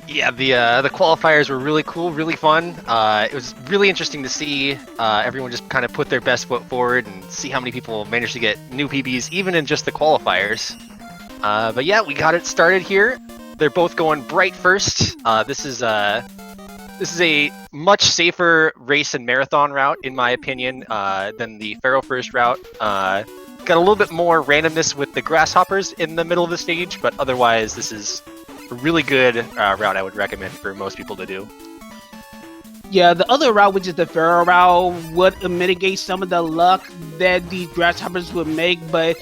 Yeah, the qualifiers were really cool, really fun. It was really interesting to see everyone just kind of put their best foot forward and see how many people managed to get new PBs, even in just the qualifiers. But yeah, we got it started here. They're both going bright first. This is a much safer race and marathon route, in my opinion, than the Pharaoh first route. Got a little bit more randomness with the grasshoppers in the middle of the stage, but otherwise, this is a really good route I would recommend for most people to do. Yeah, the other route, which is the Pharaoh route, would mitigate some of the luck that these grasshoppers would make, but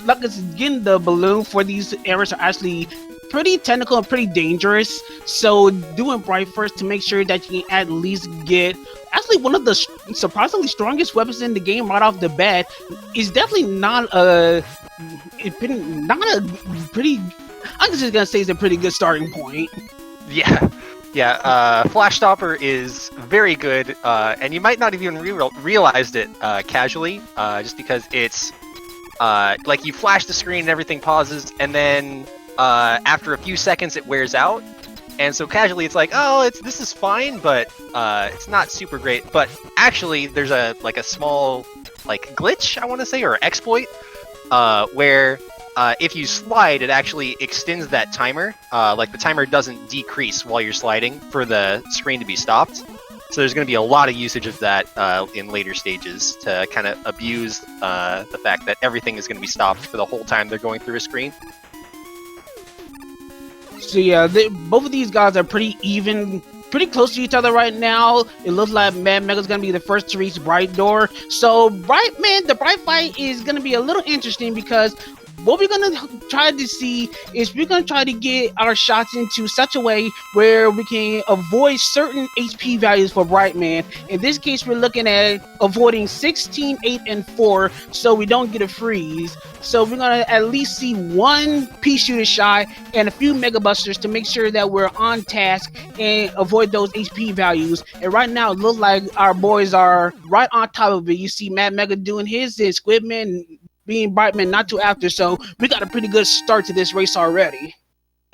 luck is getting the balloon for these areas are actually pretty technical and pretty dangerous. So doing bright first to make sure that you can at least get actually one of the surprisingly strongest weapons in the game right off the bat is definitely not a pretty. I'm just gonna say it's a pretty good starting point. Yeah, Flash Stopper is very good, and you might not even realized it casually, just because it's like you flash the screen and everything pauses, and then after a few seconds it wears out, and so casually it's like, oh, this is fine, but it's not super great. But actually, there's a small glitch, I want to say, or exploit, where if you slide, it actually extends that timer. The timer doesn't decrease while you're sliding for the screen to be stopped. So there's going to be a lot of usage of that in later stages to kind of abuse the fact that everything is going to be stopped for the whole time they're going through a screen. So yeah, both of these guys are pretty close to each other right now. It looks like MadMega's gonna be the first to reach Bright Door. So the Bright fight is gonna be a little interesting because what we're gonna try to see is we're gonna try to get our shots into such a way where we can avoid certain HP values for Brightman. In this case, we're looking at avoiding 16, 8, and 4 so we don't get a freeze. So we're gonna at least see one pea shooter shot and a few Mega Busters to make sure that we're on task and avoid those HP values. And right now, it looks like our boys are right on top of it. You see MadMega doing his and Squidman being Brightman not too after, so we got a pretty good start to this race already.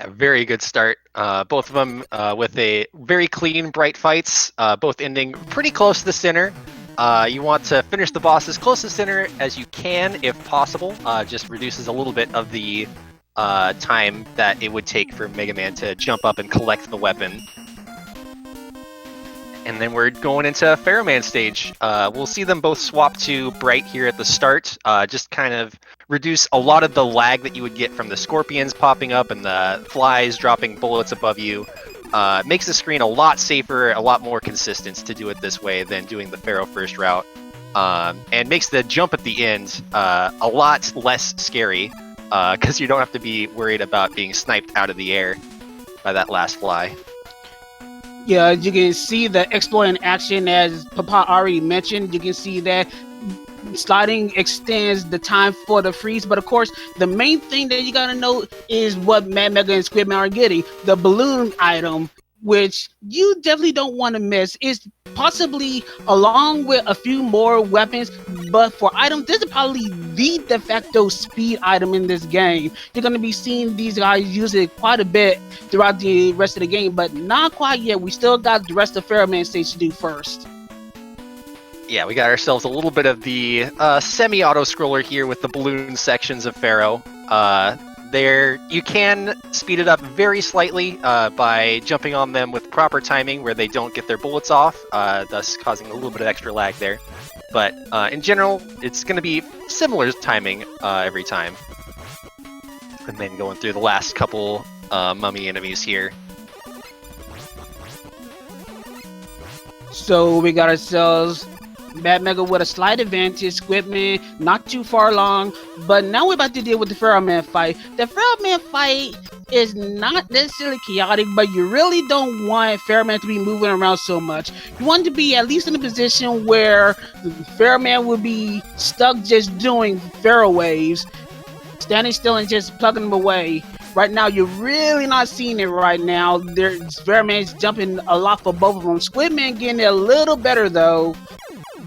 A very good start. Both of them with a very clean, bright fights, both ending pretty close to the center. You want to finish the boss as close to the center as you can, if possible. Just reduces a little bit of the time that it would take for Mega Man to jump up and collect the weapon. And then we're going into Pharaoh Man stage. We'll see them both swap to Bright here at the start. Just kind of reduce a lot of the lag that you would get from the scorpions popping up and the flies dropping bullets above you. Makes the screen a lot safer, a lot more consistent to do it this way than doing the Pharaoh first route. And makes the jump at the end a lot less scary, because you don't have to be worried about being sniped out of the air by that last fly. Yeah, you can see the exploit in action, as Papa already mentioned. You can see that sliding extends the time for the freeze, but of course, the main thing that you gotta know is what MadMega and Squidman are getting. The balloon item, which you definitely don't want to miss, is possibly along with a few more weapons, but for items, this is probably the de facto speed item in this game. You're going to be seeing these guys use it quite a bit throughout the rest of the game, but not quite yet. We still got the rest of Pharaoh Man stage to do first. Yeah, we got ourselves a little bit of the semi-auto scroller here with the balloon sections of Pharaoh. There, you can speed it up very slightly by jumping on them with proper timing where they don't get their bullets off, thus causing a little bit of extra lag there. But in general, it's going to be similar timing every time. And then going through the last couple mummy enemies here. So we got ourselves MadMega with a slight advantage, Squidman not too far along, but now we're about to deal with the Pharaoh Man fight. The Pharaoh Man fight is not necessarily chaotic, but you really don't want Pharaoh Man to be moving around so much. You want to be at least in a position where Pharaoh Man will be stuck just doing Pharaoh waves, standing still and just plugging them away. Right now, you're really not seeing it right now. Pharaoh Man's jumping a lot for both of them. Squidman getting it a little better though.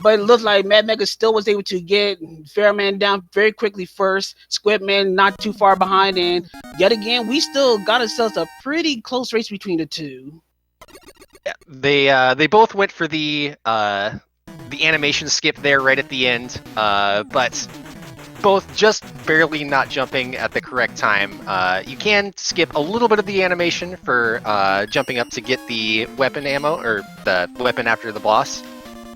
but it looked like MadMega still was able to get Fairman down very quickly first. Squidman not too far behind, and yet again, we still got ourselves a pretty close race between the two. Yeah, they both went for the animation skip there right at the end, but both just barely not jumping at the correct time. You can skip a little bit of the animation for jumping up to get the weapon ammo, or the weapon after the boss.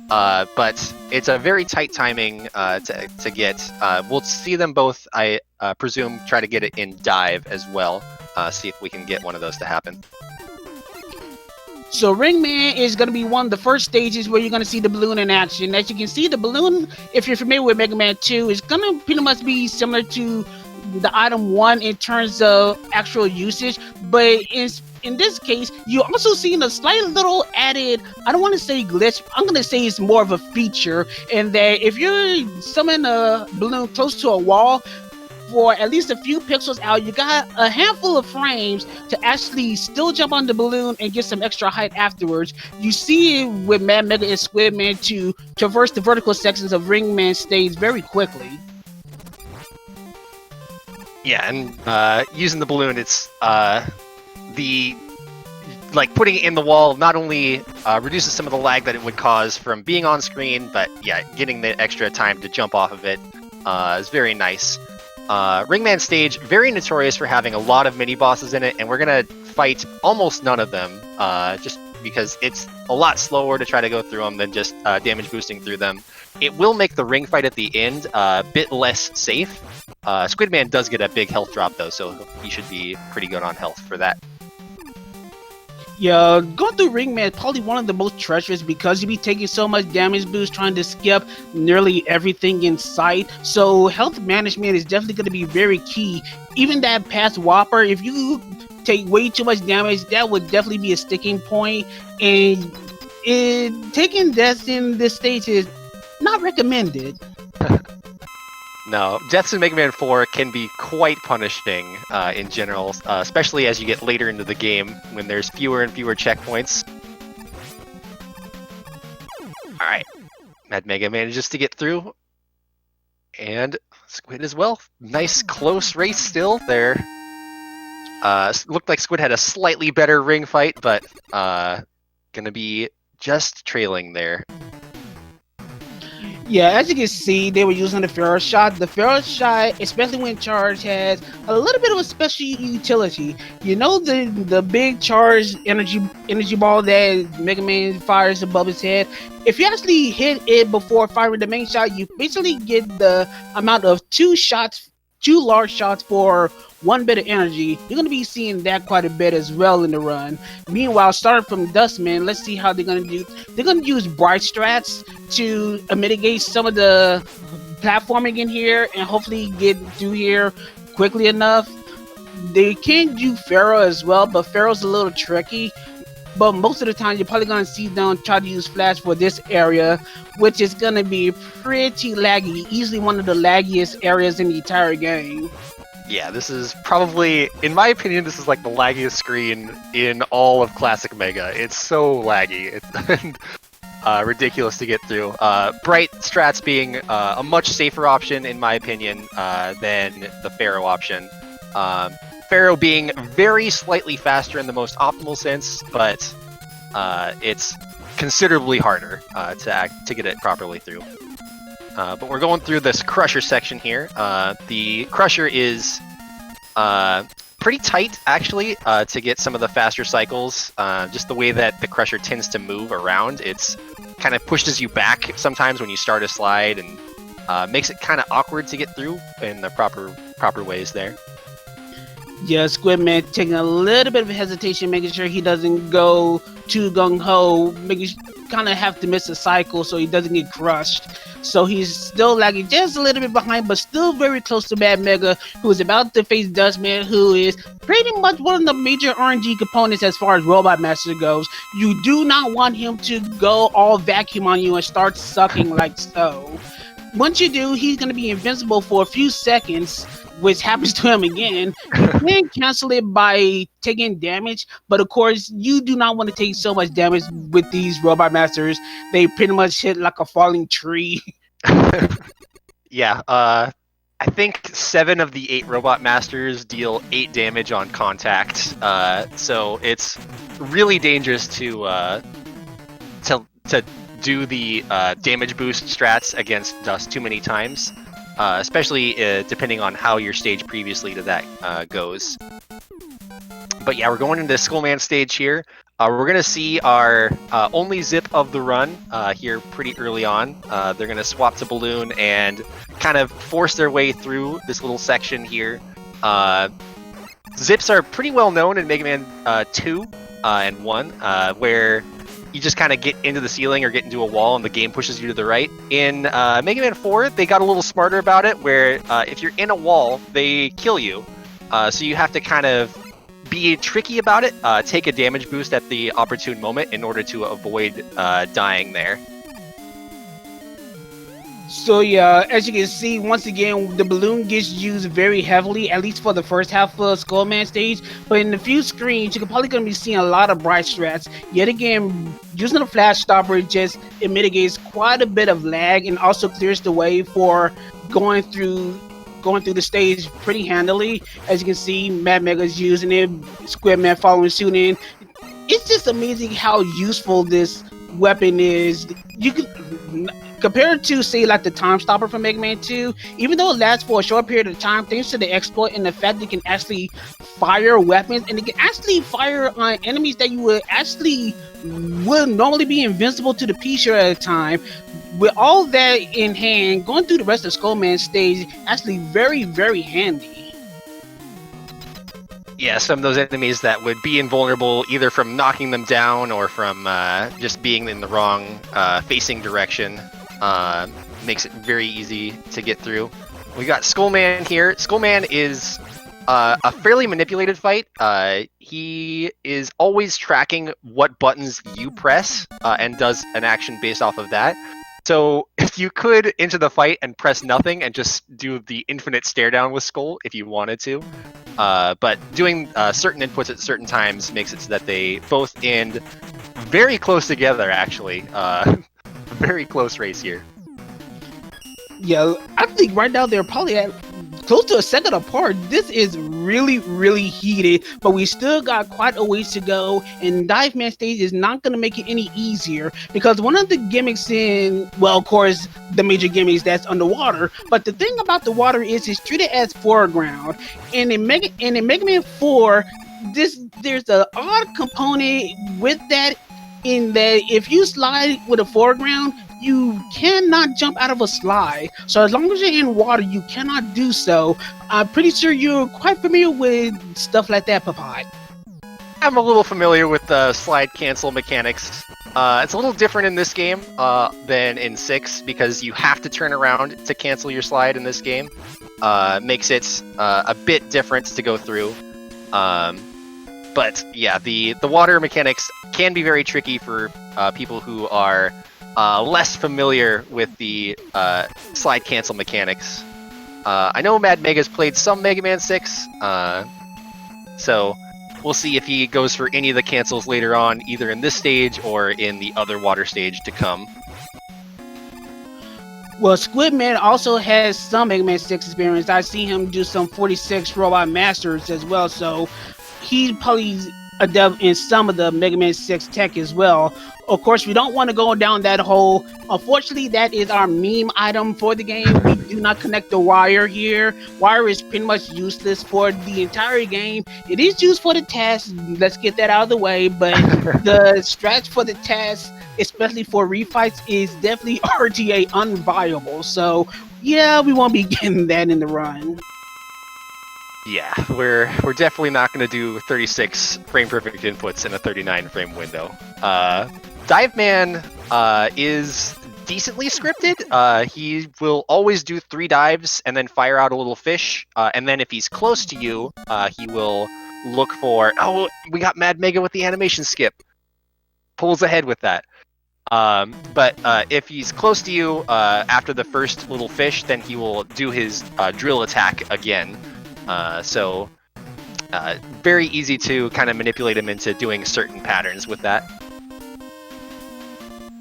But it's a very tight timing to get. We'll see them both, I presume, try to get it in dive as well. See if we can get one of those to happen. So Ringman is going to be one of the first stages where you're going to see the balloon in action. As you can see, the balloon, if you're familiar with Mega Man 2, is going to pretty much be similar to the item 1 in terms of actual usage, but in this case, you also seen a slight little added, I don't want to say glitch, I'm going to say it's more of a feature, in that if you're summoning a balloon close to a wall, for at least a few pixels out, you got a handful of frames to actually still jump on the balloon and get some extra height afterwards. You see it with MadMega and Squidman to traverse the vertical sections of Ringman stage very quickly. Yeah, and using the balloon, it's putting it in the wall not only reduces some of the lag that it would cause from being on screen, but yeah, getting the extra time to jump off of it is very nice. Ringman stage, very notorious for having a lot of mini bosses in it, and we're gonna fight almost none of them, just because it's a lot slower to try to go through them than just damage boosting through them. It will make the ring fight at the end a bit less safe. Squidman does get a big health drop though, so he should be pretty good on health for that. Yeah, going through Ringman is probably one of the most treacherous because you be taking so much damage boost trying to skip nearly everything in sight. So health management is definitely going to be very key. Even that past Whopper, if you take way too much damage, that would definitely be a sticking point. And taking deaths in this stage is not recommended. No, deaths in Mega Man 4 can be quite punishing in general, especially as you get later into the game when there's fewer and fewer checkpoints. Alright, MadMega manages to get through, and Squid as well. Nice close race still there. Looked like Squid had a slightly better ring fight, but gonna be just trailing there. Yeah, as you can see, they were using the Pharaoh shot. The Pharaoh shot, especially when charged, has a little bit of a special utility. You know the big charged energy ball that Mega Man fires above his head? If you actually hit it before firing the main shot, you basically get the amount of two large shots for one bit of energy. You're going to be seeing that quite a bit as well in the run. Meanwhile, starting from Dustman, let's see how they're going to do. They're going to use bright strats to mitigate some of the platforming in here and hopefully get through here quickly enough. They can do Pharaoh as well, but Pharaoh's a little tricky. But most of the time, you're probably going to see them try to use Flash for this area, which is going to be pretty laggy. Easily one of the laggiest areas in the entire game. Yeah, this is probably, in my opinion, this is like the laggiest screen in all of Classic Mega. It's so laggy. It's ridiculous to get through. Bright strats being a much safer option, in my opinion, than the Pharaoh option. Pharaoh being very slightly faster in the most optimal sense, but it's considerably harder to get it properly through. But we're going through this Crusher section here. The Crusher is pretty tight, actually, to get some of the faster cycles. Just the way that the Crusher tends to move around, it's kind of pushes you back sometimes when you start a slide, and makes it kind of awkward to get through in the proper ways there. Yeah, Squidman taking a little bit of hesitation, making sure he doesn't go too gung-ho, making kind of have to miss a cycle so he doesn't get crushed. So he's still lagging just a little bit behind, but still very close to MadMega, who is about to face Dustman, who is pretty much one of the major RNG components as far as Robot Master goes. You do not want him to go all vacuum on you and start sucking like so. Once you do, he's going to be invincible for a few seconds. which happens to him again, you can cancel it by taking damage. But of course, you do not want to take so much damage with these robot masters. They pretty much hit like a falling tree. Yeah, I think 7 of the 8 robot masters deal 8 damage on contact, so it's really dangerous to do the damage boost strats against dust too many times, especially depending on how your stage previously to that goes. But yeah, we're going into Skullman stage here. We're going to see our only zip of the run here pretty early on. They're going to swap to Balloon and kind of force their way through this little section here. Zips are pretty well known in Mega Man 2 and 1, where you just kind of get into the ceiling or get into a wall and the game pushes you to the right. In Mega Man 4, they got a little smarter about it, where if you're in a wall, they kill you. So you have to kind of be tricky about it, take a damage boost at the opportune moment in order to avoid dying there. So yeah, as you can see, once again, the balloon gets used very heavily, at least for the first half of Skullman stage. But in a few screens, you're probably going to be seeing a lot of bright strats. Yet again, using the flash stopper, it mitigates quite a bit of lag and also clears the way for going through the stage pretty handily. As you can see, MadMega's using it, Squidman following suit in. It's just amazing how useful this weapon is. You can compared to, say, like the time stopper from Mega Man 2, even though it lasts for a short period of time, thanks to the exploit and the fact that you can actually fire weapons, and it can actually fire on enemies that you would normally be invincible to the P-Share at a time. With all that in hand, going through the rest of Skullman stage actually very, very handy. Yeah, some of those enemies that would be invulnerable either from knocking them down or from just being in the wrong facing direction makes it very easy to get through. We got Skullman here. Skullman is a fairly manipulated fight. He is always tracking what buttons you press and does an action based off of that. So if you could enter the fight and press nothing and just do the infinite stare down with Skull if you wanted to. But doing certain inputs at certain times makes it so that they both end very close together, actually. Very close race here. Yeah, I think right now they're probably at close to a second apart. This is really, really heated, but we still got quite a ways to go, and Dive Man stage is not going to make it any easier, because one of the gimmicks of course, the major gimmicks that's underwater, but the thing about the water is it's treated as foreground, and in Mega Man 4, there's an odd component with that, in that if you slide with a foreground, you cannot jump out of a slide. So as long as you're in water, you cannot do so. I'm pretty sure you're quite familiar with stuff like that, Papai. I'm a little familiar with the slide cancel mechanics. It's a little different in this game than in 6, because you have to turn around to cancel your slide in this game. Makes it a bit different to go through. But yeah, the water mechanics can be very tricky for people who are less familiar with the slide cancel mechanics. I know Mad Mega's played some Mega Man 6, so we'll see if he goes for any of the cancels later on, either in this stage or in the other water stage to come. Well, Squidman also has some Mega Man 6 experience. I see him do some 46 Robot Masters as well, so he's probably adept in some of the Mega Man 6 tech as well. Of course, we don't want to go down that hole. Unfortunately, that is our meme item for the game. We do not connect the wire here. Wire is pretty much useless for the entire game. It is used for the test. Let's get that out of the way. But the strats for the test, especially for refights, is definitely RTA unviable. So yeah, we won't be getting that in the run. Yeah, we're definitely not going to do 36 frame perfect inputs in a 39 frame window. Dive Man is decently scripted. He will always do 3 dives and then fire out a little fish. And then if he's close to you, he will look for... Oh, we got Mad Mega with the animation skip. Pulls ahead with that. But if he's close to you after the first little fish, then he will do his drill attack again. So very easy to kind of manipulate him into doing certain patterns with that.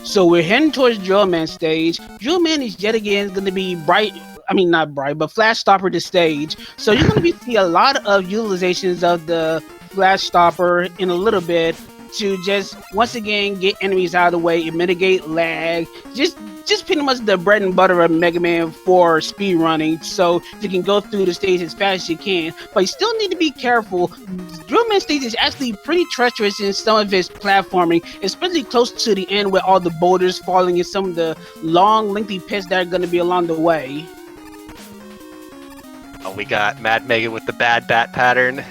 So we're heading towards Drillman stage. Drillman is yet again going to be bright. I mean, not bright, but Flash Stopper the stage. So you're going to see a lot of utilizations of the Flash Stopper in a little bit to just once again get enemies out of the way and mitigate lag. Just pretty much the bread and butter of Mega Man for speed running, so you can go through the stage as fast as you can. But you still need to be careful. Drillman stage is actually pretty treacherous in some of its platforming, especially close to the end with all the boulders falling and some of the long, lengthy pits that are going to be along the way. Oh, we got Mad Mega with the bad bat pattern,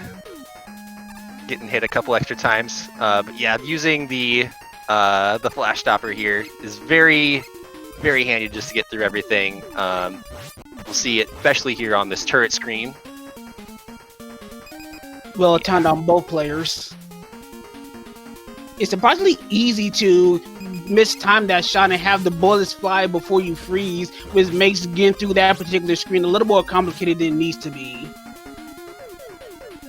getting hit a couple extra times. But yeah, using the Flash Stopper here is very handy just to get through everything. We'll see it, especially here on this turret screen. Well timed on both players. It's surprisingly easy to mistime that shot and have the bullets fly before you freeze, which makes getting through that particular screen a little more complicated than it needs to be.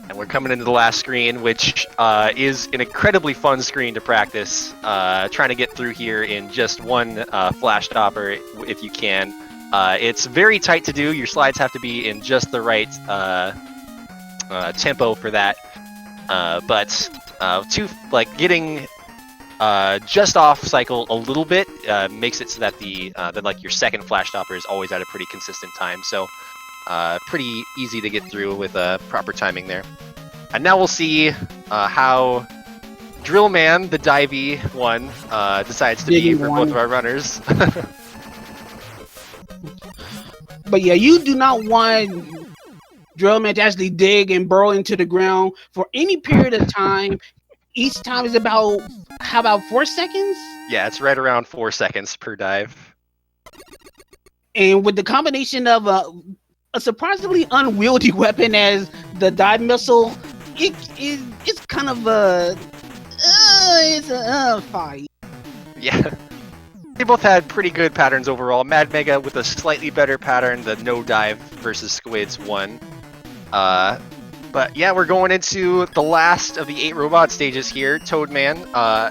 And we're coming into the last screen, which is an incredibly fun screen to practice. Trying to get through here in just one Flash Stopper if you can. It's very tight to do. Your slides have to be in just the right tempo for that. But getting just off cycle a little bit makes it so that that your second Flash Stopper is always at a pretty consistent time. So pretty easy to get through with proper timing there. And now we'll see how Drillman, the divey one, decides to be for both of our runners. But yeah, you do not want Drillman to actually dig and burrow into the ground for any period of time. Each time is about, how about 4 seconds? Yeah, it's right around 4 seconds per dive. And with the combination of a surprisingly unwieldy weapon as the dive missile, it's kind of a fight. Yeah. They both had pretty good patterns overall. Mad Mega with a slightly better pattern, the no dive versus Squids won. But yeah, we're going into the last of the 8 robot stages here. Toadman,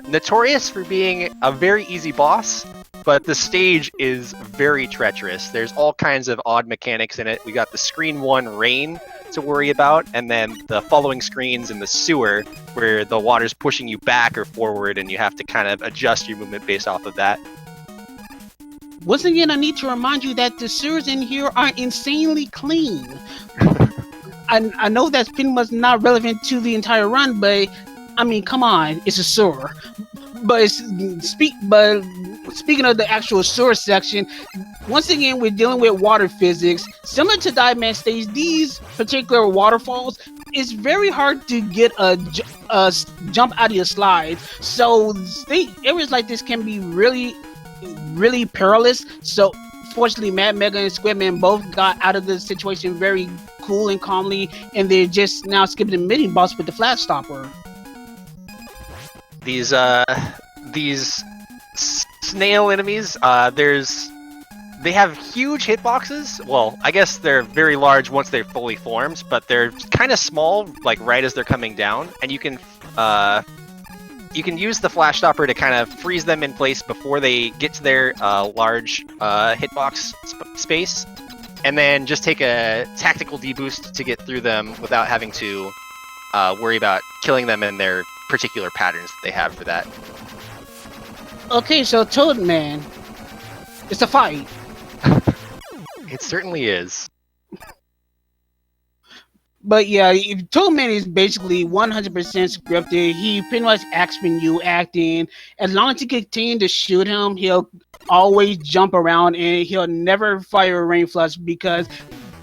notorious for being a very easy boss, but the stage is very treacherous. There's all kinds of odd mechanics in it. We got the screen 1 rain to worry about, and then the following screens in the sewer where the water's pushing you back or forward and you have to kind of adjust your movement based off of that. Once again, I need to remind you that the sewers in here are insanely clean. I know that's pretty much not relevant to the entire run, but I mean, come on, it's a sewer. But speaking of the actual sewer section, once again, we're dealing with water physics. Similar to Dive Man stage, these particular waterfalls, it's very hard to get a jump out of your slide. So areas like this can be really perilous. So fortunately, Mad Mega and Squidman both got out of the situation very cool and calmly, and they're just now skipping the mini boss with the Flash Stopper. These snail enemies, they have huge hitboxes. Well, I guess they're very large once they're fully formed, but they're kind of small, like right as they're coming down, and you can use the Flash Stopper to kind of freeze them in place before they get to their large hitbox space, and then just take a tactical deboost to get through them without having to worry about killing them in their particular patterns that they have for that. Okay, so Toadman, it's a fight. It certainly is. But yeah, Toadman is basically 100% scripted. He pretty much acts when you act in. As long as you continue to shoot him, he'll always jump around and he'll never fire a rain flush, because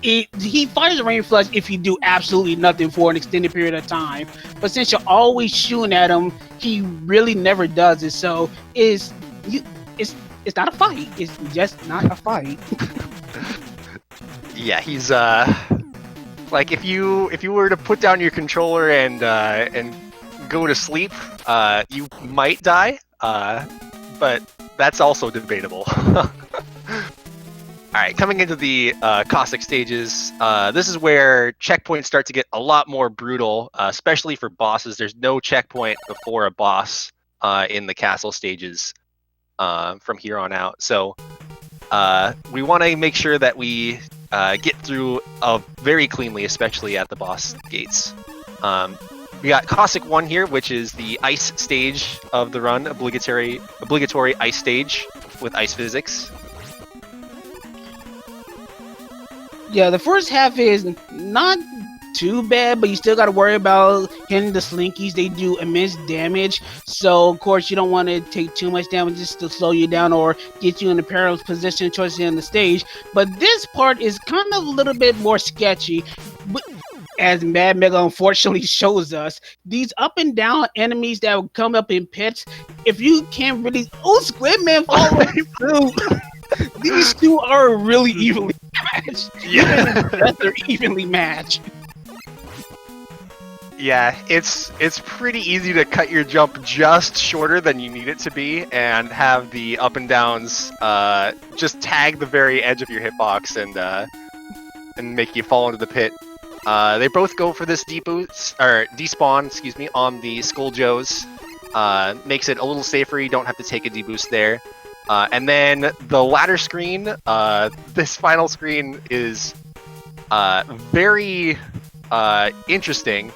he fires a rain flush if you do absolutely nothing for an extended period of time. But since you're always shooting at him, he really never does it. So it's not a fight. It's just not a fight. Yeah, he's like if you were to put down your controller and go to sleep, you might die. But that's also debatable. Alright, coming into the Cossack stages, this is where checkpoints start to get a lot more brutal, especially for bosses. There's no checkpoint before a boss in the castle stages from here on out. So we want to make sure that we get through very cleanly, especially at the boss gates. We got Cossack 1 here, which is the ice stage of the run, obligatory ice stage with ice physics. Yeah, the first half is not too bad, but you still got to worry about hitting the slinkies. They do immense damage, so of course you don't want to take too much damage just to slow you down or get you in a perilous position towards the end of the stage. But this part is kind of a little bit more sketchy. As MadMega unfortunately shows us, these up and down enemies that will come up in pits, if you can't really... Oh, Squidman following through! These two are really evenly matched. Yeah. They're evenly matched. Yeah, it's pretty easy to cut your jump just shorter than you need it to be and have the up and downs just tag the very edge of your hitbox and make you fall into the pit. They both go for this despawn, on the Skull Joes. Makes it a little safer. You don't have to take a deboost there. And then the ladder screen, this final screen is very interesting.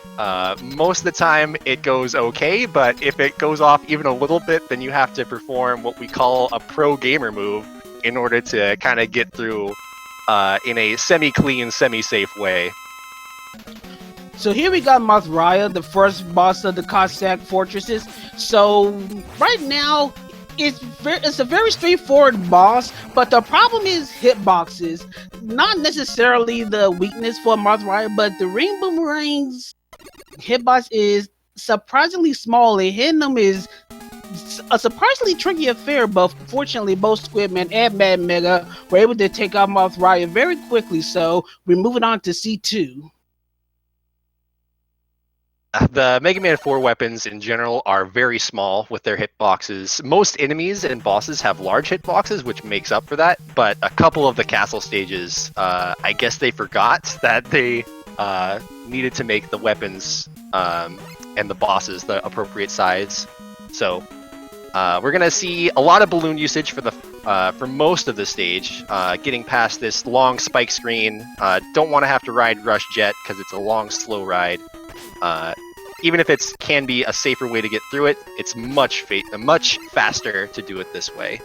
Most of the time it goes okay, but if it goes off even a little bit, then you have to perform what we call a pro gamer move in order to kind of get through in a semi-clean, semi-safe way. So here we got Mothraia, the first boss of the Cossack fortresses. So right now, it's a very straightforward boss, but the problem is hitboxes. Not necessarily the weakness for Mothraia, but the Ring Boomerang's hitbox is surprisingly small, and hitting them is a surprisingly tricky affair, but fortunately both Squidman and MadMega were able to take out Mothraia very quickly, so we're moving on to C2. The Mega Man 4 weapons in general are very small with their hitboxes. Most enemies and bosses have large hitboxes, which makes up for that, but a couple of the castle stages, I guess they forgot that they needed to make the weapons and the bosses the appropriate size. So we're going to see a lot of balloon usage for most of the stage, getting past this long spike screen. Don't want to have to ride Rush Jet because it's a long, slow ride. Even if it can be a safer way to get through it, it's much faster to do it this way.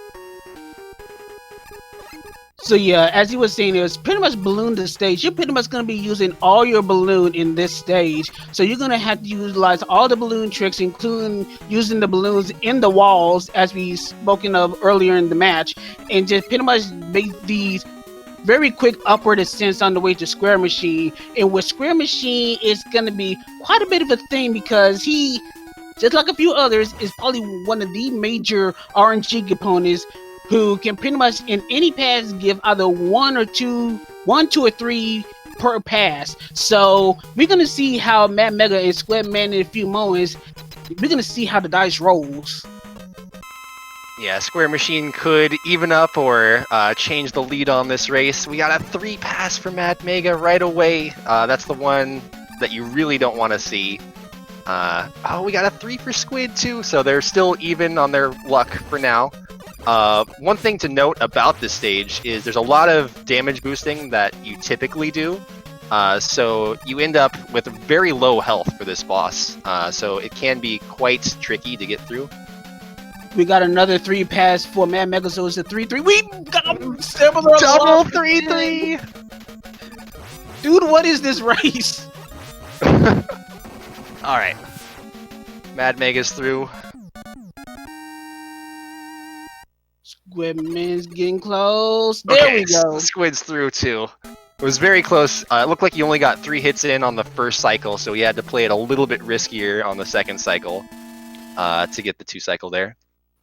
So yeah, as he was saying, it was pretty much balloon the stage. You're pretty much going to be using all your balloon in this stage. So you're going to have to utilize all the balloon tricks, including using the balloons in the walls, as we spoken of earlier in the match, and just pretty much make these very quick upward ascents on the way to Square Machine. And with Square Machine, it's going to be quite a bit of a thing because he, just like a few others, is probably one of the major RNG components who can pretty much in any pass give either one, two, or three per pass. So we're going to see how MadMega and Squidman in a few moments, we're going to see how the dice rolls. Yeah, Square Machine could even up or change the lead on this race. We got a 3 pass for MadMega right away. That's the one that you really don't want to see. Oh, we got a 3 for Squid too, so they're still even on their luck for now. One thing to note about this stage is there's a lot of damage boosting that you typically do. So you end up with very low health for this boss. So it can be quite tricky to get through. We got another 3 pass for MadMega, so it's a 3-3. We got several double 3-3. Dude, what is this race? All right, MadMega's through. Squidman's getting close. There we go. Squid's through too. It was very close. It looked like you only got 3 hits in on the first cycle, so he had to play it a little bit riskier on the second cycle to get the 2 cycle there.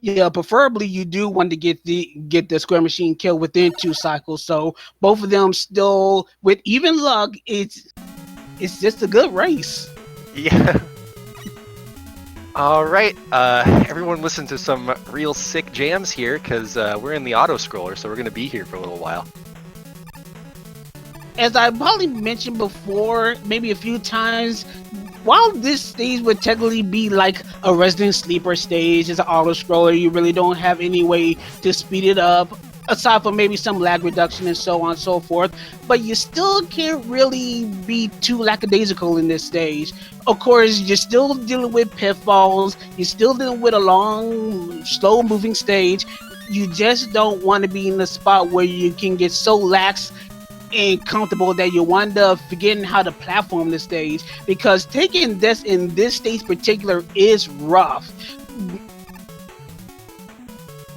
Yeah, preferably you do want to get the Square Machine kill within 2 cycles. So both of them still, with even luck, it's just a good race. Yeah. All right, everyone listen to some real sick jams here, because we're in the auto scroller, so we're going to be here for a little while. as I probably mentioned before, maybe a few times, while this stage would technically be like a Resident Sleeper stage, it's an auto scroller, you really don't have any way to speed it up, aside from maybe some lag reduction and so on and so forth. But you still can't really be too lackadaisical in this stage. Of course, you're still dealing with pitfalls, you're still dealing with a long, slow moving stage. You just don't want to be in the spot where you can get so lax and comfortable that you wind up forgetting how to platform the stage, because taking this in this stage particular is rough.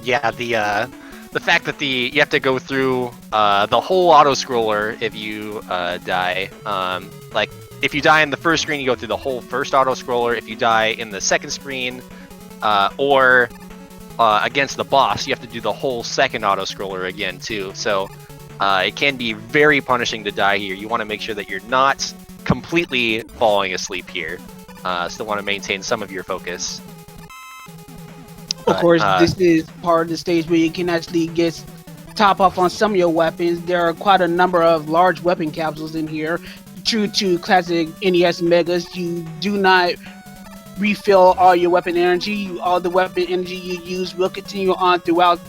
Yeah, the fact that you have to go through the whole auto scroller if you die. Like if you die in the first screen, you go through the whole first auto scroller. If you die in the second screen, or against the boss, you have to do the whole second auto scroller again too. So it can be very punishing to die here. You want to make sure that you're not completely falling asleep here. Still want to maintain some of your focus. Of course, this is part of the stage where you can actually get top off on some of your weapons. There are quite a number of large weapon capsules in here. True to classic NES Megas, you do not refill all your weapon energy. All the weapon energy you use will continue on throughout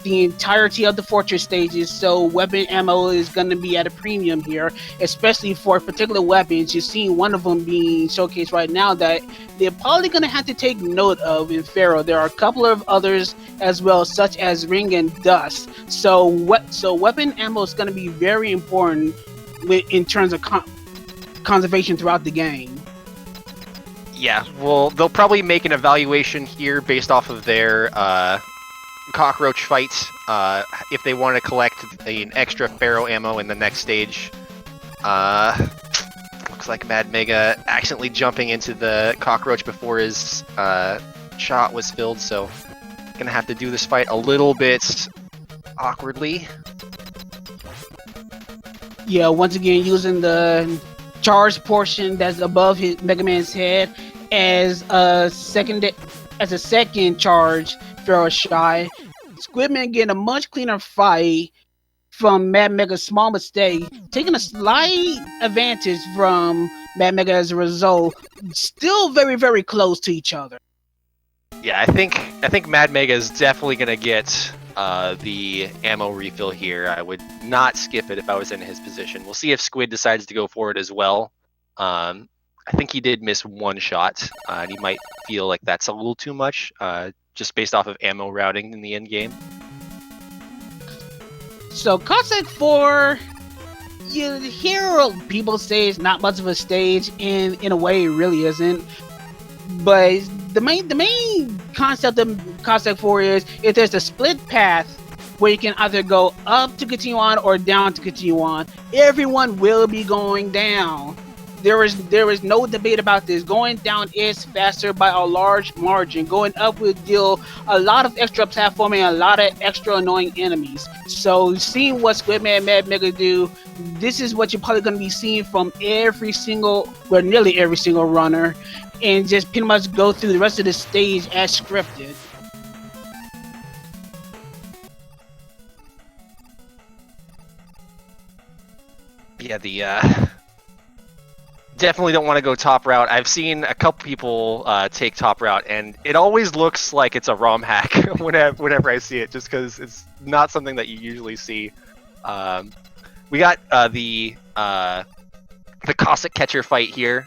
the entirety of the fortress stages, so weapon ammo is going to be at a premium here, especially for particular weapons. You're seeing one of them being showcased right now that they're probably going to have to take note of in Pharaoh. There are a couple of others as well, such as Ring and Dust. So weapon ammo is going to be very important in terms of conservation throughout the game. Yeah, well, they'll probably make an evaluation here based off of their cockroach fight, if they want to collect an extra Pharaoh ammo in the next stage. Looks like MadMega accidentally jumping into the cockroach before his shot was filled, so gonna have to do this fight a little bit awkwardly. Yeah, once again using the charge portion that's above his Mega Man's head as a second charge Pharaoh shot. Squidman getting a much cleaner fight from MadMega's small mistake, taking a slight advantage from MadMega as a result. Still very, very close to each other. Yeah, I think MadMega is definitely gonna get the ammo refill here. I would not skip it if I was in his position. We'll see if Squid decides to go for it as well. I think he did miss one shot, and he might feel like that's a little too much, just based off of ammo routing in the end game. So Cossack 4, you hear people say it's not much of a stage, and in a way it really isn't. But the main concept of Cossack 4 is if there's a split path where you can either go up to continue on or down to continue on, everyone will be going down. There is no debate about this. Going down is faster by a large margin. Going up will deal a lot of extra platforming and a lot of extra annoying enemies. So seeing what Squidman and MadMega do, this is what you're probably going to be seeing from nearly every single runner, and just pretty much go through the rest of the stage as scripted. Yeah, definitely don't want to go top route. I've seen a couple people take top route, and it always looks like it's a ROM hack whenever I see it, just because it's not something that you usually see. We got the Cossack catcher fight here.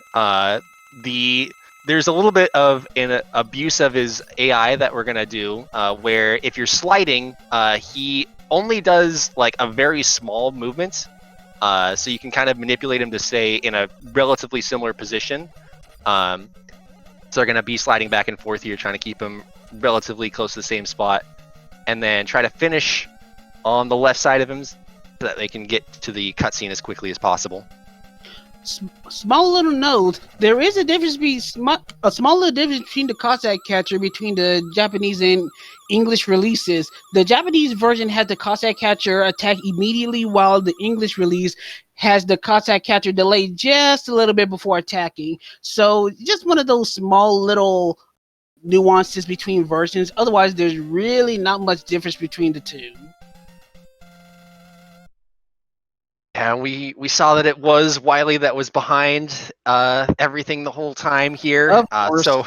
There's a little bit of an abuse of his AI that we're gonna do, where if you're sliding, he only does like a very small movement. So you can kind of manipulate him to stay in a relatively similar position. So they're going to be sliding back and forth here, trying to keep him relatively close to the same spot. And then try to finish on the left side of him so that they can get to the cutscene as quickly as possible. Small little note, there is a small little difference between the Cossack catcher between the Japanese and English releases. The Japanese version has the Cossack catcher attack immediately, while the English release has the Cossack catcher delayed just a little bit before attacking. So just one of those small little nuances between versions. Otherwise, there's really not much difference between the two. And we saw that it was Wily that was behind everything the whole time here. Of course. So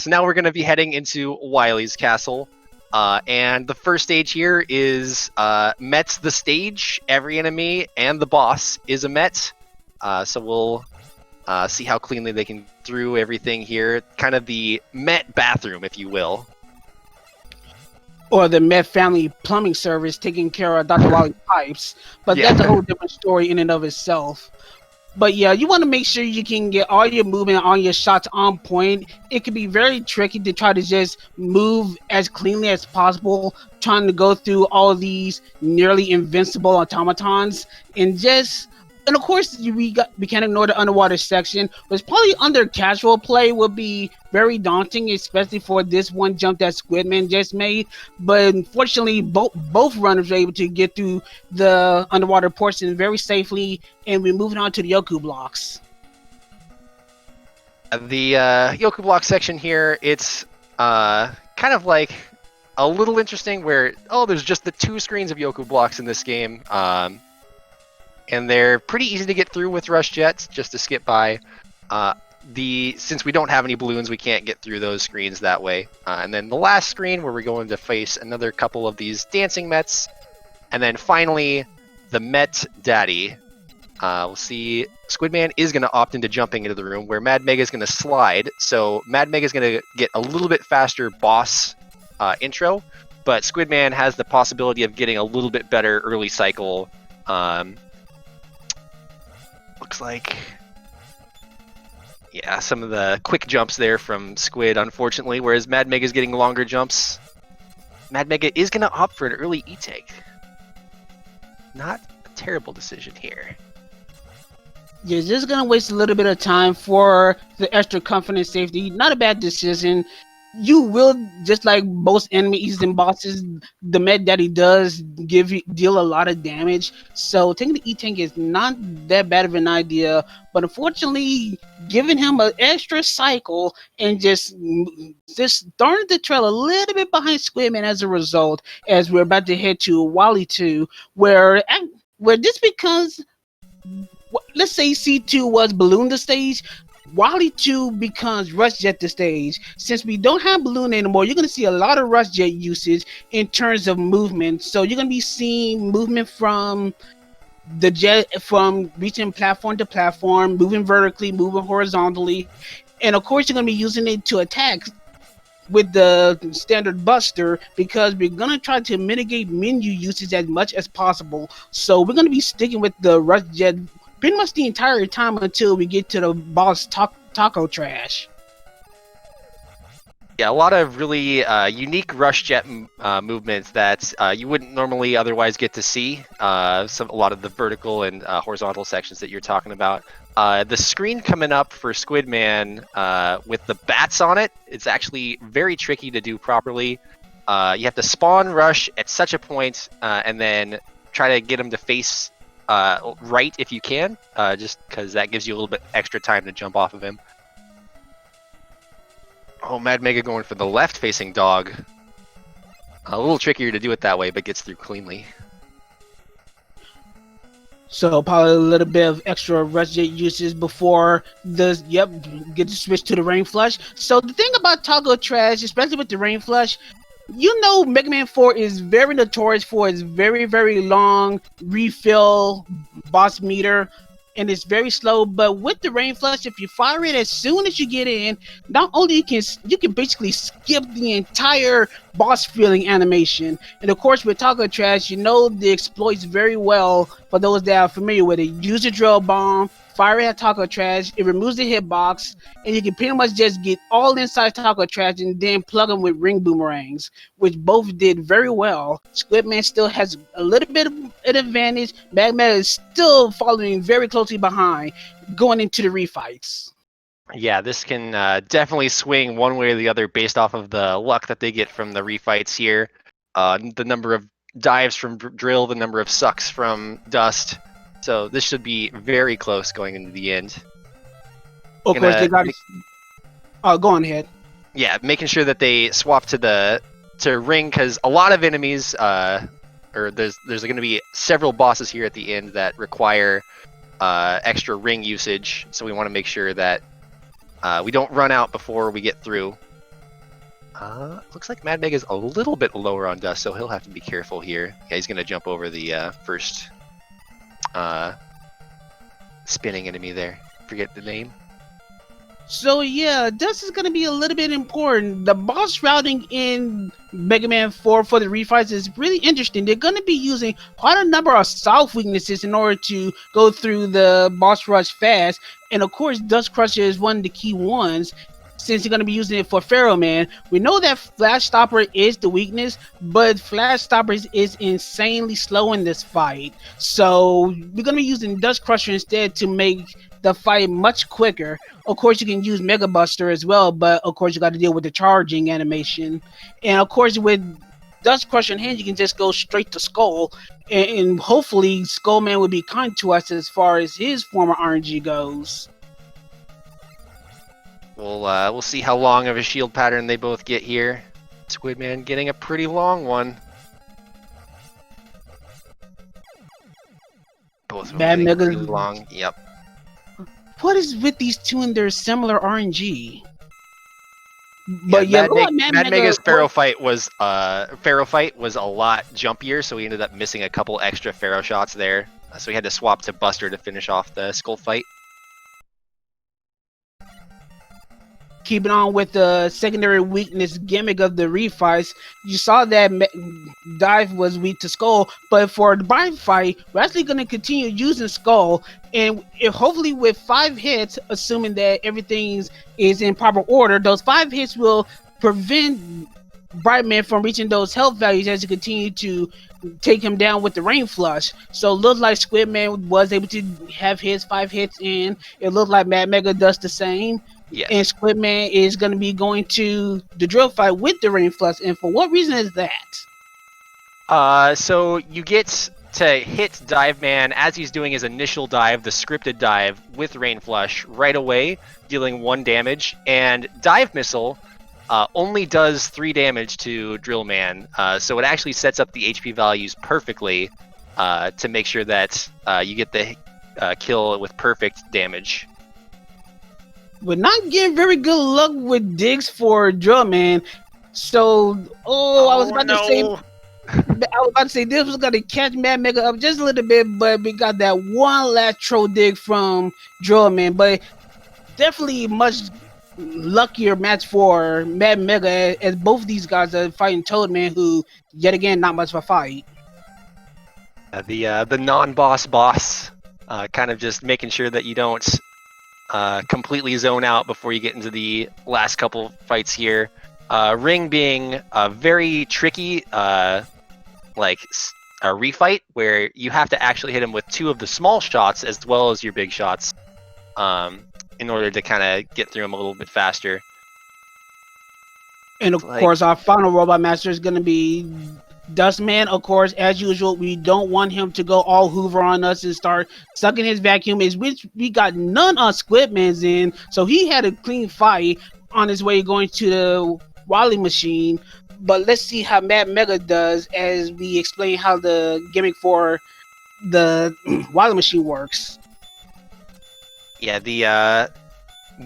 now we're going to be heading into Wily's castle. And the first stage here is Met's the stage. Every enemy and the boss is a Met. So we'll see how cleanly they can through everything here. Kind of the Met bathroom, if you will. Or the Met family plumbing service taking care of Dr. Wally's pipes. But Yeah. that's a whole different story in and of itself. But yeah, you want to make sure you can get all your movement, all your shots on point. It can be very tricky to try to just move as cleanly as possible, trying to go through all of these nearly invincible automatons, and of course we can't ignore the underwater section, which probably under casual play would be very daunting, especially for this one jump that Squidman just made. But unfortunately, both runners were able to get through the underwater portion very safely, and we're moving on to the Yoku blocks. The Yoku block section here, it's kind of like a little interesting where, there's just the 2 screens of Yoku blocks in this game. And they're pretty easy to get through with rush jets, just to skip by. Since we don't have any balloons, we can't get through those screens that way. And then the last screen where we're going to face another couple of these dancing Mets. And then finally, the Met Daddy. We'll see Squidman is going to opt into jumping into the room where MadMega is going to slide. So MadMega is going to get a little bit faster boss intro, but Squidman has the possibility of getting a little bit better early cycle. Looks like, yeah, some of the quick jumps there from Squid, unfortunately, whereas MadMega is getting longer jumps. MadMega is going to opt for an early E-take. Not a terrible decision here. You're just gonna waste a little bit of time for the extra comfort and safety. Not a bad decision. You will, just like most enemies and bosses, the Med Daddy does deal a lot of damage. So taking the E-Tank is not that bad of an idea. But unfortunately, giving him an extra cycle and just starting to trail a little bit behind Squidman as a result, as we're about to head to Wally 2, where this becomes, let's say C2 was Balloon the stage, Wally 2 becomes Rush Jet the stage. Since we don't have Balloon anymore, you're going to see a lot of Rush Jet usage in terms of movement. So you're going to be seeing movement from the jet, from reaching platform to platform, moving vertically, moving horizontally. And of course, you're going to be using it to attack with the standard buster, because we're going to try to mitigate menu usage as much as possible. So we're going to be sticking with the Rush Jet pretty much the entire time until we get to the boss Taco Trash. Yeah, a lot of really unique rush jet movements that you wouldn't normally otherwise get to see. A lot of the vertical and horizontal sections that you're talking about. The screen coming up for Squidman with the bats on it, it's actually very tricky to do properly. You have to spawn rush at such a point and then try to get him to face right if you can, just because that gives you a little bit extra time to jump off of him. Oh, MadMega going for the left-facing dog. A little trickier to do it that way, but gets through cleanly. So probably a little bit of extra rush jet uses before get to switch to the rain flush. So the thing about Taco Trash, especially with the rain flush, you know, Mega Man 4 is very notorious for its very, very long refill boss meter, and it's very slow. But with the rain flush, if you fire it as soon as you get in, not only you can basically skip the entire boss filling animation. And of course, with Taco Trash, you know the exploits very well. For those that are familiar with it, use a drill bomb, fire it at Taco Trash, it removes the hitbox, and you can pretty much just get all inside Taco Trash and then plug them with ring boomerangs, which both did very well. Squidman still has a little bit of an advantage. MadMega is still following very closely behind, going into the refights. Yeah, this can definitely swing one way or the other based off of the luck that they get from the refights here. The number of dives from Drill, the number of sucks from Dust. So this should be very close going into the end. Of course, they got. Go on ahead. Yeah, making sure that they swap to ring, because a lot of enemies or there's going to be several bosses here at the end that require extra ring usage. So we want to make sure that we don't run out before we get through. Looks like MadMega's a little bit lower on dust, so he'll have to be careful here. Yeah, he's going to jump over the first spinning enemy there. Forget the name. So yeah, dust is gonna be a little bit important. The boss routing in Mega Man 4 for the refights is really interesting. They're gonna be using quite a number of soft weaknesses in order to go through the boss rush fast. And of course, Dust Crusher is one of the key ones. Since you're going to be using it for Pharaoh Man, we know that Flash Stopper is the weakness, but Flash Stopper is insanely slow in this fight. So we're going to be using Dust Crusher instead to make the fight much quicker. Of course, you can use Mega Buster as well, but of course, you got to deal with the charging animation. And of course, with Dust Crusher in hand, you can just go straight to Skull, and hopefully, Skullman will be kind to us as far as his former RNG goes. We'll see how long of a shield pattern they both get here. Squidman getting a pretty long one. Both of them getting pretty long. Yep. What is with these two and their similar RNG? But yeah, MadMega's Pharaoh fight was a lot jumpier, so we ended up missing a couple extra Pharaoh shots there. So we had to swap to Buster to finish off the Skull fight. Keeping on with the secondary weakness gimmick of the refights, you saw that Dive was weak to Skull, but for the Bind fight, we're actually going to continue using Skull, and hopefully with 5 hits, assuming that everything is in proper order, those 5 hits will prevent Brightman from reaching those health values as you continue to take him down with the Rain Flush. So it looked like Squidman was able to have his 5 hits in. It looked like MadMega does the same. Yes. And Squidman is going to be going to the drill fight with the Rain Flush. And for what reason is that? So you get to hit Dive Man as he's doing his initial dive, the scripted dive, with Rain Flush right away, dealing 1 damage. And Dive Missile only does 3 damage to Drill Man. So it actually sets up the HP values perfectly to make sure that you get the kill with perfect damage. We're not getting very good luck with digs for Drill Man. So, I was about to say this was gonna catch MadMega up just a little bit, but we got that one last troll dig from Drill Man. But definitely much luckier match for MadMega, as both of these guys are fighting Toadman, who yet again not much of a fight. The non-boss boss, kind of just making sure that you don't completely zone out before you get into the last couple fights here. Ring being very tricky, like a refight where you have to actually hit him with 2 of the small shots as well as your big shots in order to kind of get through him a little bit faster. And of course, our final robot master is going to be Dustman. Of course, as usual, we don't want him to go all Hoover on us and start sucking his vacuum, which we got none on Squidman's in, so he had a clean fight on his way going to the Wally machine. But let's see how MadMega does as we explain how the gimmick for the Wily machine works. Yeah, the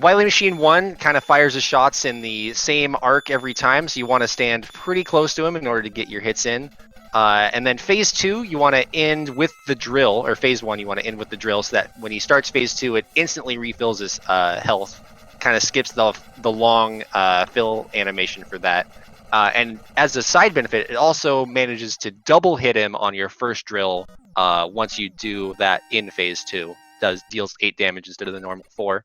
Wily Machine 1 kind of fires his shots in the same arc every time, so you want to stand pretty close to him in order to get your hits in. And then Phase 2, you want to end with the drill, or Phase 1, you want to end with the drill, so that when he starts Phase 2, it instantly refills his health. Kind of skips the long fill animation for that. And as a side benefit, it also manages to double hit him on your first drill once you do that in Phase 2. Deals 8 damage instead of the normal 4.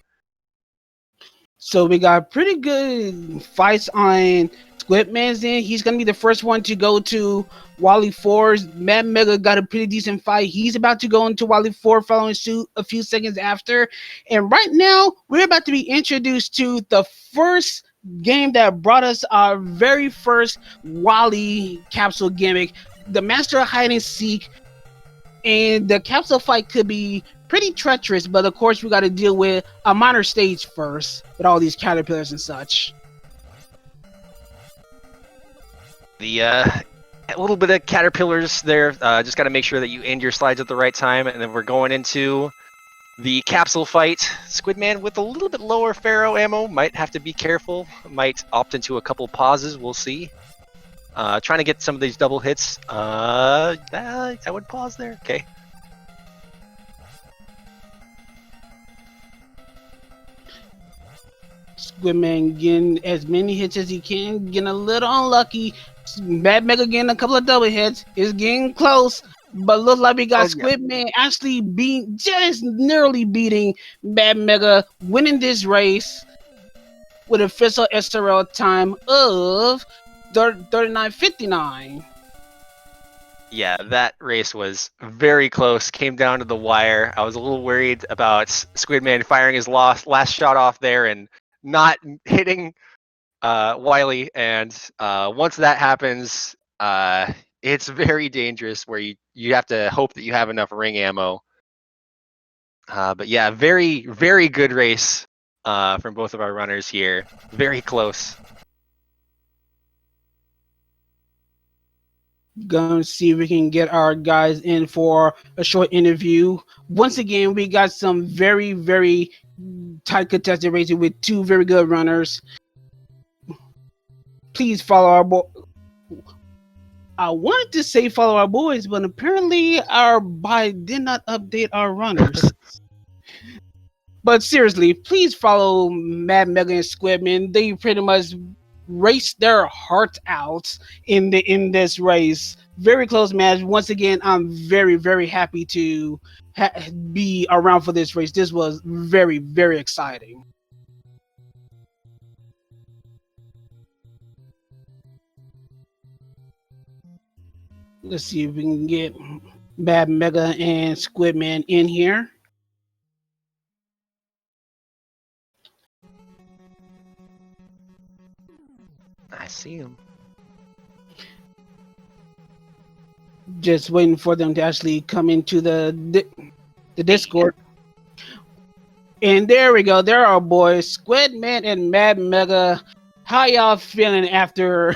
So we got pretty good fights on Squidman's end. He's going to be the first one to go to Wally 4's. MadMega got a pretty decent fight. He's about to go into Wally 4 following suit a few seconds after. And right now, we're about to be introduced to the first game that brought us our very first Wally capsule gimmick, the Master of Hide and Seek. And the capsule fight could be pretty treacherous, but of course we got to deal with a minor stage first with all these caterpillars and such. The a little bit of caterpillars there. Just got to make sure that you end your slides at the right time, and then we're going into the capsule fight. Squidman with a little bit lower Pharaoh ammo might have to be careful. Might opt into a couple pauses. We'll see. Trying to get some of these double hits. I would pause there. Okay. Squidman getting as many hits as he can, getting a little unlucky. Mad Mega getting a couple of double hits. It's getting close, but looks like we got Squidman actually just narrowly beating Mad Mega, winning this race with an official SRL time of 39:59. Yeah, that race was very close. Came down to the wire. I was a little worried about Squidman firing his last shot off there and not hitting Wily. And once that happens, it's very dangerous where you have to hope that you have enough ring ammo. But yeah, very, very good race from both of our runners here. Very close. Gonna see if we can get our guys in for a short interview. Once again, we got some very, very tight contested racing with two very good runners. Please follow our boy. I wanted to say follow our boys, but apparently our bot did not update our runners. But seriously, please follow Mad Mega and Squidman. They pretty much raced their hearts out in this race. Very close match. Once again, I'm very, very happy to be around for this race. This was very, very exciting. Let's see if we can get Mad Mega and Squidman in here. I see him. Just waiting for them to actually come into the Discord. And there we go. There are our boys, Squidman and Mad Mega. How y'all feeling after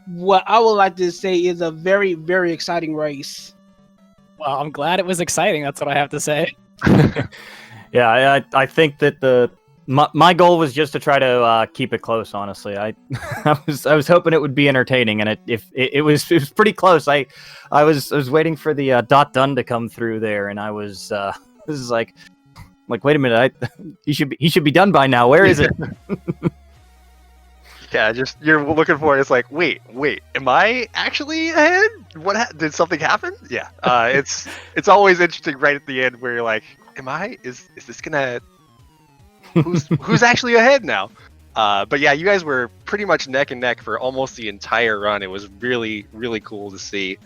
what I would like to say is a very, very exciting race? Well, I'm glad it was exciting. That's what I have to say. Yeah, I think that my goal was just to try to keep it close. Honestly, I was hoping it would be entertaining, and it was pretty close. I was waiting for the done to come through there, and I was this is like wait a minute, he should be done by now. Where is it? Yeah, just you're looking for it. It's like, wait, am I actually ahead? What did something happen? Yeah, it's always interesting right at the end where you're like, am I? Is this gonna? Who's actually ahead now? But yeah, you guys were pretty much neck and neck for almost the entire run. It was really, really cool to see.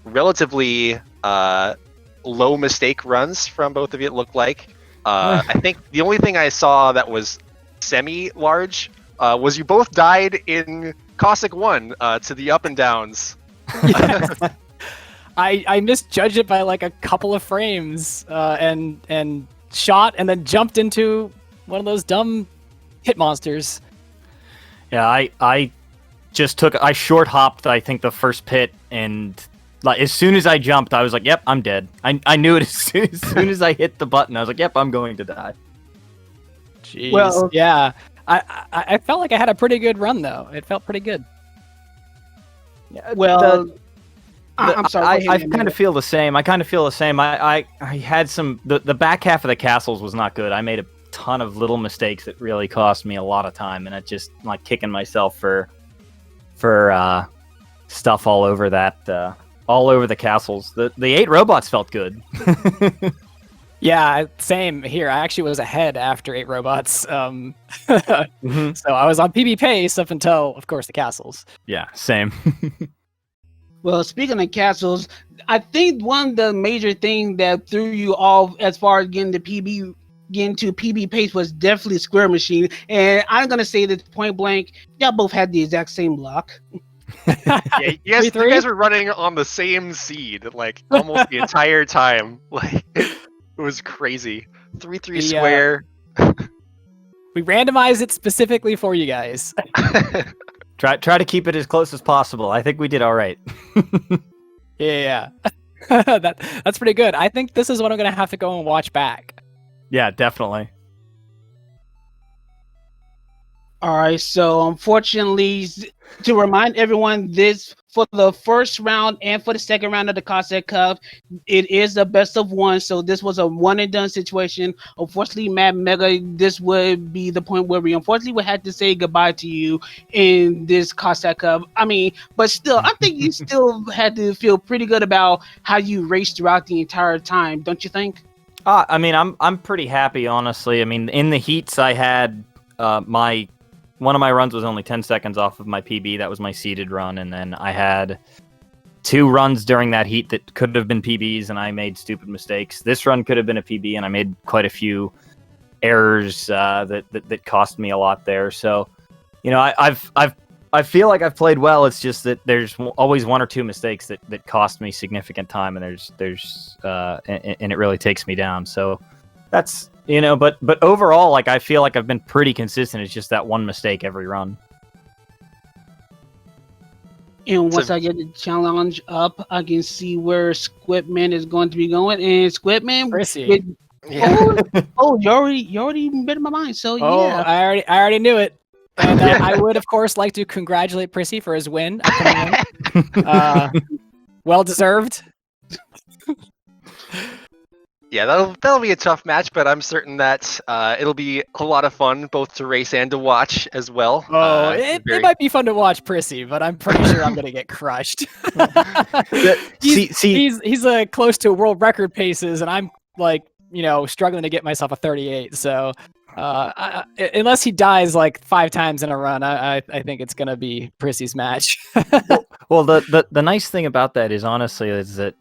Relatively low mistake runs from both of you, it looked like. I think the only thing I saw that was semi-large was you both died in Cossack 1 to the up and downs. Yes. I misjudged it by like a couple of frames and shot and then jumped into one of those dumb hit monsters. Yeah, I short hopped, I think, the first pit, and like as soon as I jumped, I was like, yep, I'm dead. I knew it as soon as I hit the button. I was like, yep, I'm going to die. Jeez. Well, yeah. I felt like I had a pretty good run though. It felt pretty good. Yeah, well, I'm sorry. I kind of feel the same. I had some the back half of the castles was not good. I made a ton of little mistakes that really cost me a lot of time, and it just like kicking myself for stuff all over that all over the castles. The 8 robots felt good. Yeah, same here. I actually was ahead after 8 robots. Mm-hmm. So I was on PB pace up until, of course, the castles. Yeah, same. Well, speaking of castles, I think one of the major things that threw you off as far as getting to PB pace was definitely Square Machine. And I'm gonna say this point blank, y'all both had the exact same block. Yeah, you guys were running on the same seed like almost the entire time. Like it was crazy. 3-3 square. We randomized it specifically for you guys. Try to keep it as close as possible. I think we did all right. Yeah. That's pretty good. I think this is what I'm gonna have to go and watch back. Yeah, definitely. All right, so unfortunately, to remind everyone, this for the first round and for the second round of the Cossack Cup, it is a best of one. So this was a one and done situation. Unfortunately, Mad Mega, this would be the point where we unfortunately would have to say goodbye to you in this Cossack Cup. I mean, but still, I think you still had to feel pretty good about how you raced throughout the entire time, don't you think? I mean, I'm pretty happy, honestly. I mean, in the heats, I had one of my runs was only 10 seconds off of my PB. That was my seeded run. And then I had 2 runs during that heat that could have been PBs, and I made stupid mistakes. This run could have been a PB, and I made quite a few errors that cost me a lot there. So, you know, I feel like I've played well. It's just that there's always 1 or 2 mistakes that cost me significant time, and and it really takes me down. So that's, you know, but overall, like, I feel like I've been pretty consistent. It's just that 1 mistake every run. And once I get the challenge up, I can see where Squidman is going to be going. And Squidman, Prissy. you already read my mind. So Oh, yeah, I already knew it. And I would, of course, like to congratulate Prissy for his win. Well deserved. Yeah, that'll be a tough match, but I'm certain that it'll be a lot of fun both to race and to watch as well. Oh, it might be fun to watch Prissy, but I'm pretty sure I'm gonna get crushed. He's close to world record paces, and I'm like, you know, struggling to get myself a 38. So unless he dies like 5 times in a run, I think it's gonna be Prissy's match. Well, the nice thing about that is, honestly, is that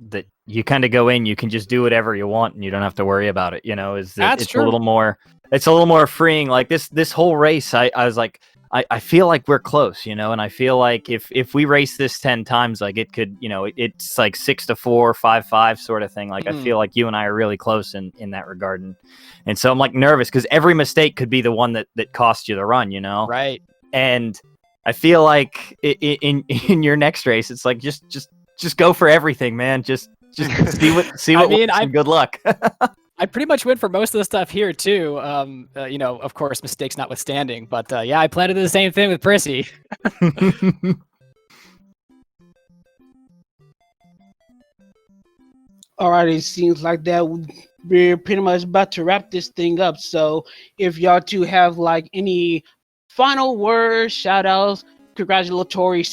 you kind of go in, you can just do whatever you want, and you don't have to worry about it. You know, it's true. It's a little more freeing. Like this whole race, I was like, I feel like we're close, you know, and I feel like if we race this 10 times, like, it could, you know, it's like 6-4, 5-5 sort of thing. Like, I feel like you and I are really close in that regard, and so I'm like nervous because every mistake could be the one that cost you the run, you know, right? And I feel like in your next race, it's like just go for everything, man. Just see what. I mean, good luck. I pretty much went for most of the stuff here too. You know, of course, mistakes notwithstanding. But yeah, I plan to do the same thing with Prissy. all right. It seems like that we're pretty much about to wrap this thing up. So if y'all two have like any final words, shout outs, congratulatory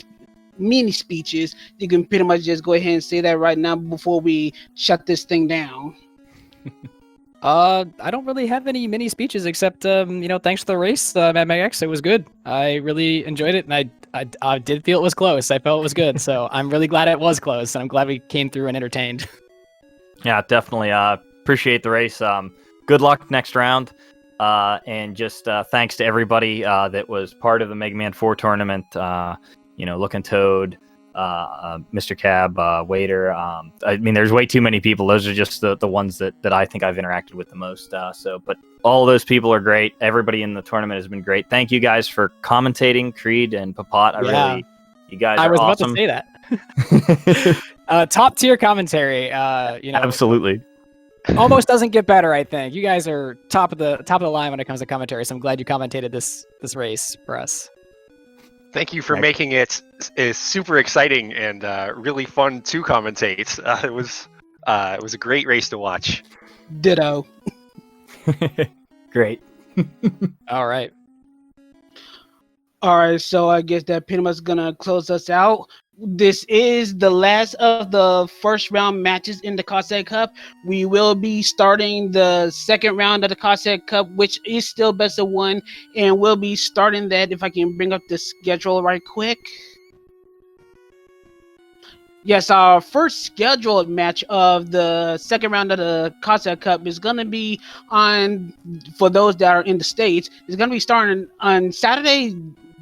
mini speeches, you can pretty much just go ahead and say that right now before we shut this thing down. I don't really have any mini speeches except, you know, thanks for the race, MadMegaX. It was good. I really enjoyed it, and I did feel it was close. I felt it was good, so I'm really glad it was close, and I'm glad we came through and entertained. Yeah, definitely. Appreciate the race. Good luck next round. And just thanks to everybody that was part of the Mega Man 4 tournament. You know, Looking Toad, Mr. Cab, Waiter. I mean, there's way too many people. Those are just the ones that I think I've interacted with the most. But all those people are great. Everybody in the tournament has been great. Thank you guys for commentating, Creed and Papat. You guys are awesome. About to say that. Top tier commentary. You know, absolutely. Almost doesn't get better, I think. You guys are top of the line when it comes to commentary, so I'm glad you commentated this race for us. Thank you for making it super exciting and really fun to commentate. It was a great race to watch. Ditto. Great. All right. All right, so I guess that pretty much gonna close us out. This is the last of the first round matches in the Cossack Cup. We will be starting the second round of the Cossack Cup, which is still best of one, and we'll be starting that. If I can bring up the schedule right quick. Yes, our first scheduled match of the second round of the Cossack Cup is going to be on, for those that are in the States, it's going to be starting on Saturday,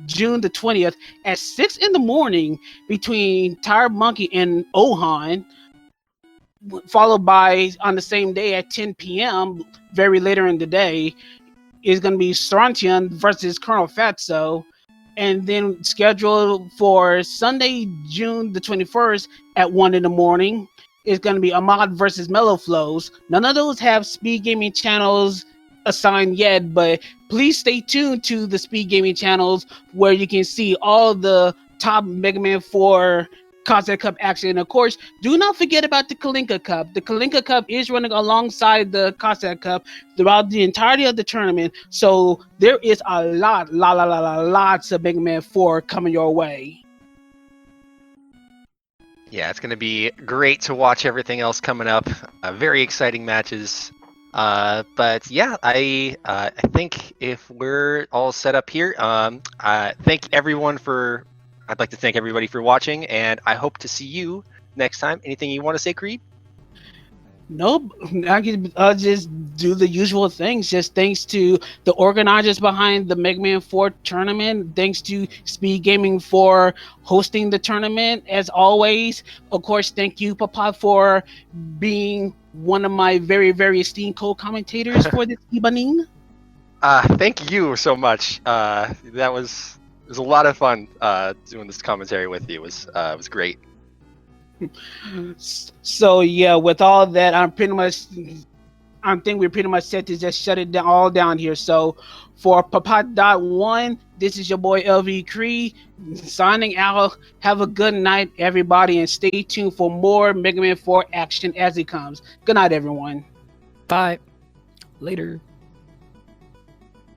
June the 20th at 6 in the morning between Tired Monkey and Ohan, followed by on the same day at 10 p.m. very later in the day is going to be Strontian versus Colonel Fatso. and then scheduled for Sunday, June the 21st at 1 in the morning. It's going to be Ahmad versus Mellow Flows. None of those have Speed Gaming channels assigned yet, but please stay tuned to the Speed Gaming channels where you can see all the top Mega Man 4 Cossack Cup action. And of course, do not forget about the Kalinka Cup. The Kalinka Cup is running alongside the Cossack Cup throughout the entirety of the tournament. So there is a lots of Mega Man 4 coming your way. Yeah, it's going to be great to watch everything else coming up. Very exciting matches. But yeah, I think if we're all set up here, thank everyone for. I'd like to thank everybody for watching, and I hope to see you next time. Anything you want to say, Creed? Nope, I can just do the usual things. Just thanks to the organizers behind the Mega Man 4 tournament. Thanks to Speed Gaming for hosting the tournament, as always. Of course, thank you, Papa, for being one of my very esteemed co-commentators for this evening. Thank you so much. It was a lot of fun doing this commentary with you. It was great. So yeah, with all that, I think we're pretty much set to just shut it down, all down here. So for Papa.1, this is your boy LV Cree signing out. Have a good night, everybody, and stay tuned for more Mega Man 4 action as it comes. Good night, everyone. Bye. Later.